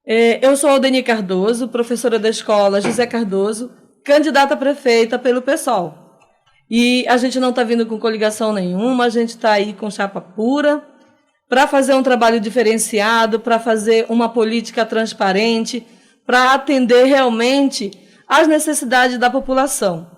Eu sou Aldeni Cardoso, professora da escola José Cardoso, candidata a prefeita pelo PSOL. E a gente não está vindo com coligação nenhuma, a gente está aí com chapa pura para fazer um trabalho diferenciado, para fazer uma política transparente, para atender realmente às necessidades da população.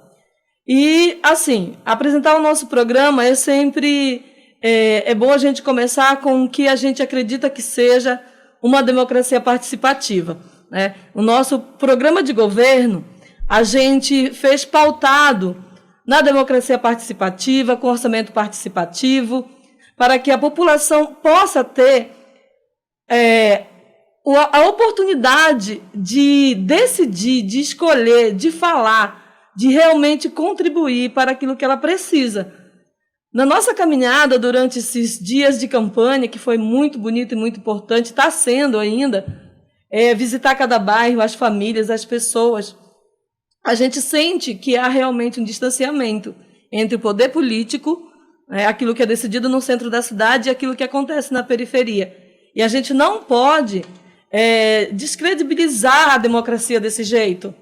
E, assim, apresentar o nosso programa é sempre... É bom a gente começar com o que a gente acredita que seja uma democracia participativa, né? O nosso programa de governo, a gente fez pautado na democracia participativa, com orçamento participativo, para que a população possa ter a oportunidade de decidir, de escolher, de falar, de realmente contribuir para aquilo que ela precisa. Na nossa caminhada durante esses dias de campanha, que foi muito bonito e muito importante, está sendo ainda, visitar cada bairro, as famílias, as pessoas, a gente sente que há realmente um distanciamento entre o poder político, aquilo que é decidido no centro da cidade, e aquilo que acontece na periferia. E a gente não pode descredibilizar a democracia desse jeito.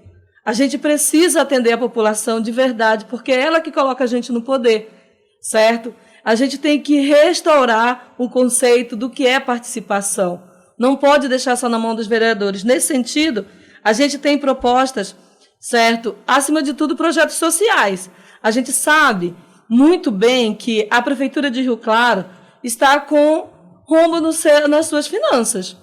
A gente precisa atender a população de verdade, porque é ela que coloca a gente no poder. Certo? A gente tem que restaurar o conceito do que é participação. Não pode deixar só na mão dos vereadores. Nesse sentido, a gente tem propostas, certo? Acima de tudo, projetos sociais. A gente sabe muito bem que a Prefeitura de Rio Claro está com rombo nas suas finanças,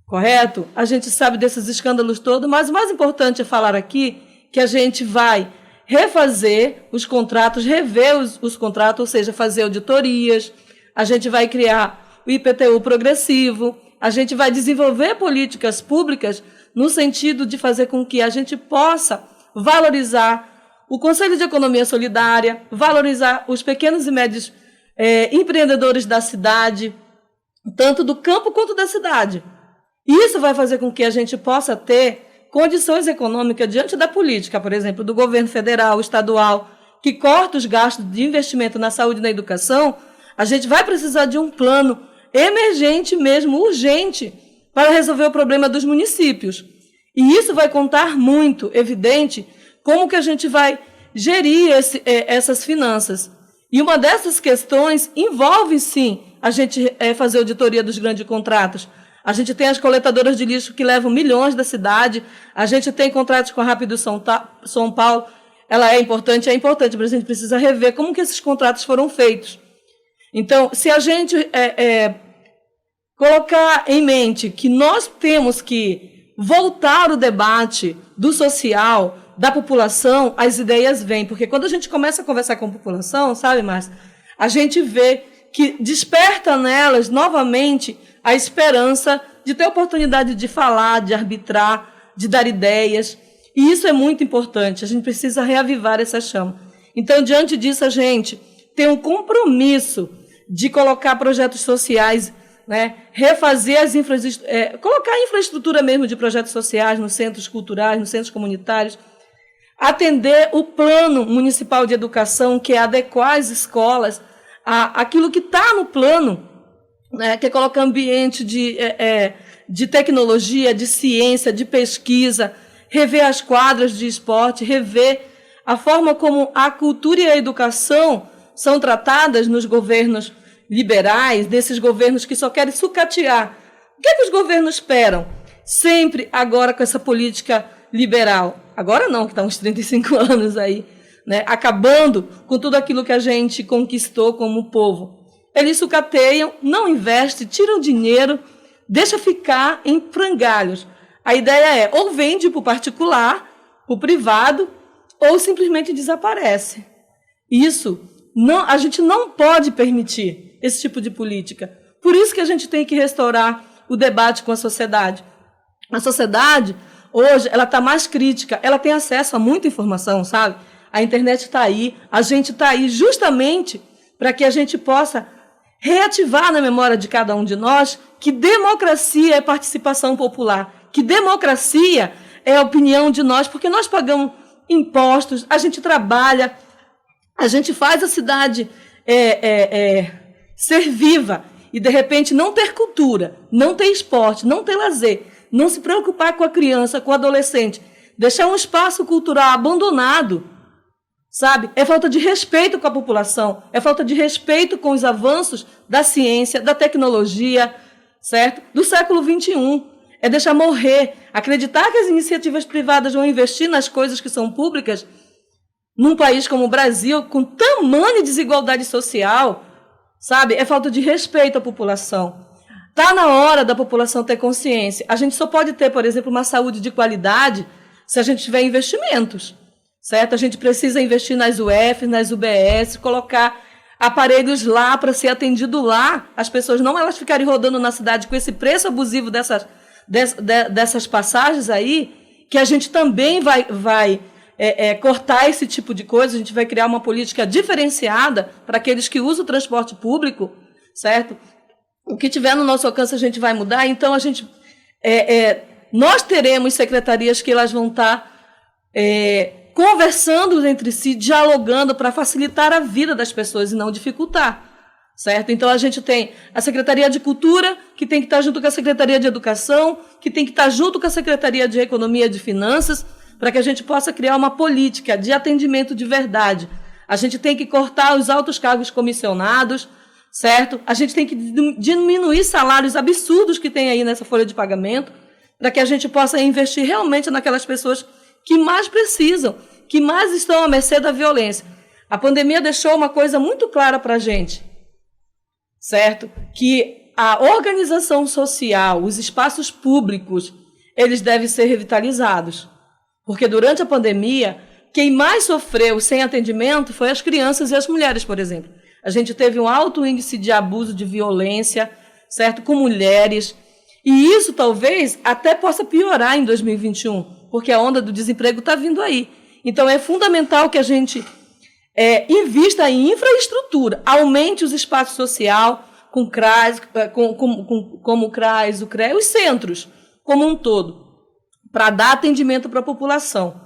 correto? A gente sabe desses escândalos todos, mas o mais importante é falar aqui que a gente vai refazer os contratos, rever os contratos, ou seja, fazer auditorias, a gente vai criar o IPTU progressivo, a gente vai desenvolver políticas públicas no sentido de fazer com que a gente possa valorizar o Conselho de Economia Solidária, valorizar os pequenos e médios empreendedores da cidade, tanto do campo quanto da cidade. Isso vai fazer com que a gente possa ter condições econômicas diante da política, por exemplo, do governo federal, estadual, que corta os gastos de investimento na saúde e na educação. A gente vai precisar de um plano emergente mesmo, urgente, para resolver o problema dos municípios. E isso vai contar muito, evidente, como que a gente vai gerir essas finanças. E uma dessas questões envolve, sim, a gente fazer auditoria dos grandes contratos. A gente tem as coletadoras de lixo que levam milhões da cidade, a gente tem contratos com a Rápido São Paulo, ela é importante, mas a gente precisa rever como que esses contratos foram feitos. Então, se a gente colocar em mente que nós temos que voltar o debate do social, da população, as ideias vêm, porque quando a gente começa a conversar com a população, sabe, Márcia, a gente vê que desperta nelas novamente a esperança de ter oportunidade de falar, de arbitrar, de dar ideias. E isso é muito importante. A gente precisa reavivar essa chama. Então, diante disso, a gente tem um compromisso de colocar projetos sociais, né, refazer as infraestruturas, colocar a infraestrutura mesmo de projetos sociais nos centros culturais, nos centros comunitários, atender o plano municipal de educação, que é adequar as escolas àquilo que está no plano, né, que é colocar ambiente de tecnologia, de ciência, de pesquisa, rever as quadras de esporte, rever a forma como a cultura e a educação são tratadas nos governos liberais, desses governos que só querem sucatear. O que é que os governos esperam? Sempre agora com essa política liberal. Agora não, que está uns 35 anos aí, né, acabando com tudo aquilo que a gente conquistou como povo. Eles sucateiam, não investem, tiram dinheiro, deixa ficar em frangalhos. A ideia é ou vende para o particular, para o privado, ou simplesmente desaparece. Isso, a gente não pode permitir esse tipo de política. Por isso que a gente tem que restaurar o debate com a sociedade. A sociedade, hoje, ela está mais crítica, ela tem acesso a muita informação, sabe? A internet está aí, a gente está aí justamente para que a gente possa reativar na memória de cada um de nós que democracia é participação popular, que democracia é a opinião de nós, porque nós pagamos impostos, a gente trabalha, a gente faz a cidade ser viva e, de repente, não ter cultura, não ter esporte, não ter lazer, não se preocupar com a criança, com o adolescente, deixar um espaço cultural abandonado, sabe? É falta de respeito com a população, é falta de respeito com os avanços da ciência, da tecnologia, certo? Do século XXI. É deixar morrer, acreditar que as iniciativas privadas vão investir nas coisas que são públicas num país como o Brasil, com tamanha desigualdade social, sabe? É falta de respeito à população. Está na hora da população ter consciência. A gente só pode ter, por exemplo, uma saúde de qualidade se a gente tiver investimentos, certo? A gente precisa investir nas UF, nas UBS, colocar aparelhos lá para ser atendido lá. As pessoas não elas ficarem rodando na cidade com esse preço abusivo dessas passagens aí, que a gente também vai cortar esse tipo de coisa. A gente vai criar uma política diferenciada para aqueles que usam o transporte público, certo? O que tiver no nosso alcance a gente vai mudar. Então, nós teremos secretarias que elas vão estar conversando entre si, dialogando para facilitar a vida das pessoas e não dificultar, certo? Então, a gente tem a Secretaria de Cultura, que tem que estar junto com a Secretaria de Educação, que tem que estar junto com a Secretaria de Economia e de Finanças, para que a gente possa criar uma política de atendimento de verdade. A gente tem que cortar os altos cargos comissionados, certo? A gente tem que diminuir salários absurdos que tem aí nessa folha de pagamento, para que a gente possa investir realmente naquelas pessoas que mais precisam, que mais estão à mercê da violência. A pandemia deixou uma coisa muito clara para a gente, certo? Que a organização social, os espaços públicos, eles devem ser revitalizados. Porque durante a pandemia, quem mais sofreu sem atendimento foi as crianças e as mulheres, por exemplo. A gente teve um alto índice de abuso, de violência, certo? Com mulheres. E isso talvez até possa piorar em 2021, porque a onda do desemprego está vindo aí. Então é fundamental que a gente invista em infraestrutura, aumente os espaços sociais, com CRAS, como o CRAS, o CREA, os centros como um todo, para dar atendimento para a população,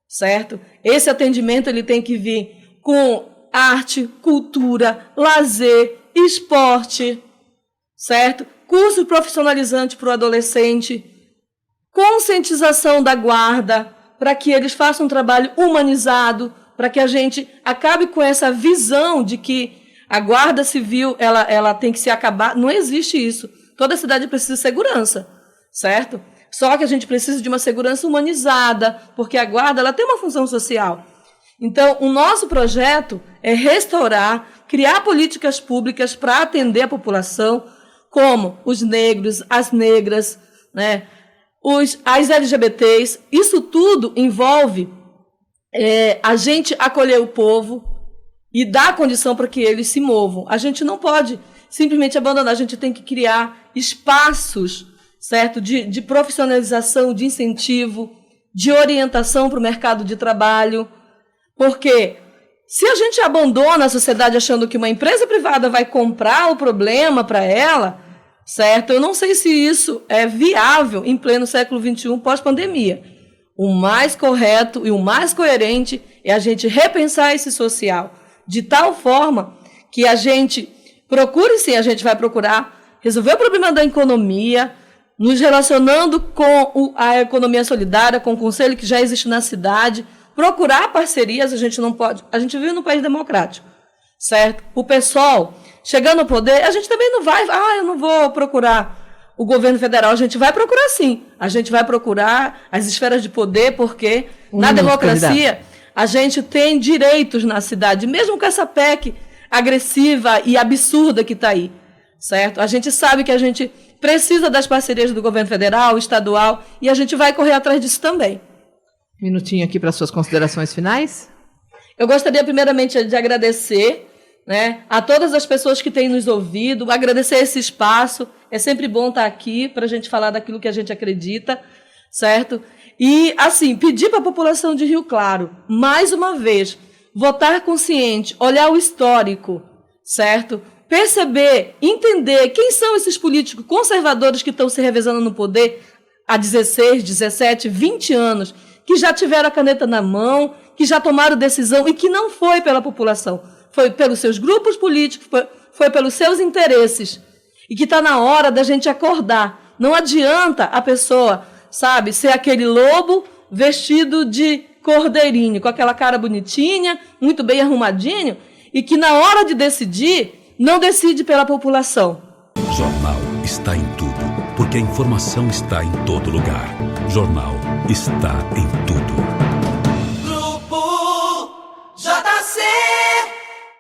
certo? Esse atendimento ele tem que vir com arte, cultura, lazer, esporte, certo? Curso profissionalizante para o adolescente, conscientização da guarda, para que eles façam um trabalho humanizado, para que a gente acabe com essa visão de que a guarda civil ela tem que se acabar. Não existe isso. Toda cidade precisa de segurança, certo? Só que a gente precisa de uma segurança humanizada, porque a guarda ela tem uma função social. Então, o nosso projeto é restaurar, criar políticas públicas para atender a população, como os negros, as negras, né, as LGBTs. Isso tudo envolve a gente acolher o povo e dar condição para que eles se movam. A gente não pode simplesmente abandonar, a gente tem que criar espaços, certo, de profissionalização, de incentivo, de orientação para o mercado de trabalho, porque se a gente abandona a sociedade achando que uma empresa privada vai comprar o problema para ela, certo? Eu não sei se isso é viável em pleno século XXI, pós-pandemia. O mais correto e o mais coerente é a gente repensar esse social, de tal forma que a gente procure, sim, a gente vai procurar resolver o problema da economia, nos relacionando com a economia solidária, com o conselho que já existe na cidade, procurar parcerias. A gente não pode, a gente vive num país democrático, certo? O pessoal chegando ao poder, a gente também não vai, eu não vou procurar o governo federal, a gente vai procurar sim, a gente vai procurar as esferas de poder, porque na democracia a gente tem direitos na cidade, mesmo com essa PEC agressiva e absurda que está aí, certo? A gente sabe que a gente precisa das parcerias do governo federal, estadual, e a gente vai correr atrás disso também. Minutinho aqui para suas considerações finais. Eu gostaria primeiramente de agradecer, né, a todas as pessoas que têm nos ouvido, agradecer esse espaço. É sempre bom estar aqui para a gente falar daquilo que a gente acredita, certo? E, assim, pedir para a população de Rio Claro, mais uma vez, votar consciente, olhar o histórico, certo? Perceber, entender quem são esses políticos conservadores que estão se revezando no poder há 16, 17, 20 anos, que já tiveram a caneta na mão, que já tomaram decisão e que não foi pela população, foi pelos seus grupos políticos, foi pelos seus interesses. E que está na hora da gente acordar, Não adianta a pessoa, sabe, ser aquele lobo vestido de cordeirinho, com aquela cara bonitinha, muito bem arrumadinho, e que na hora de decidir, não decide pela população. Jornal está em tudo, porque a informação está em todo lugar. Jornal está em tudo.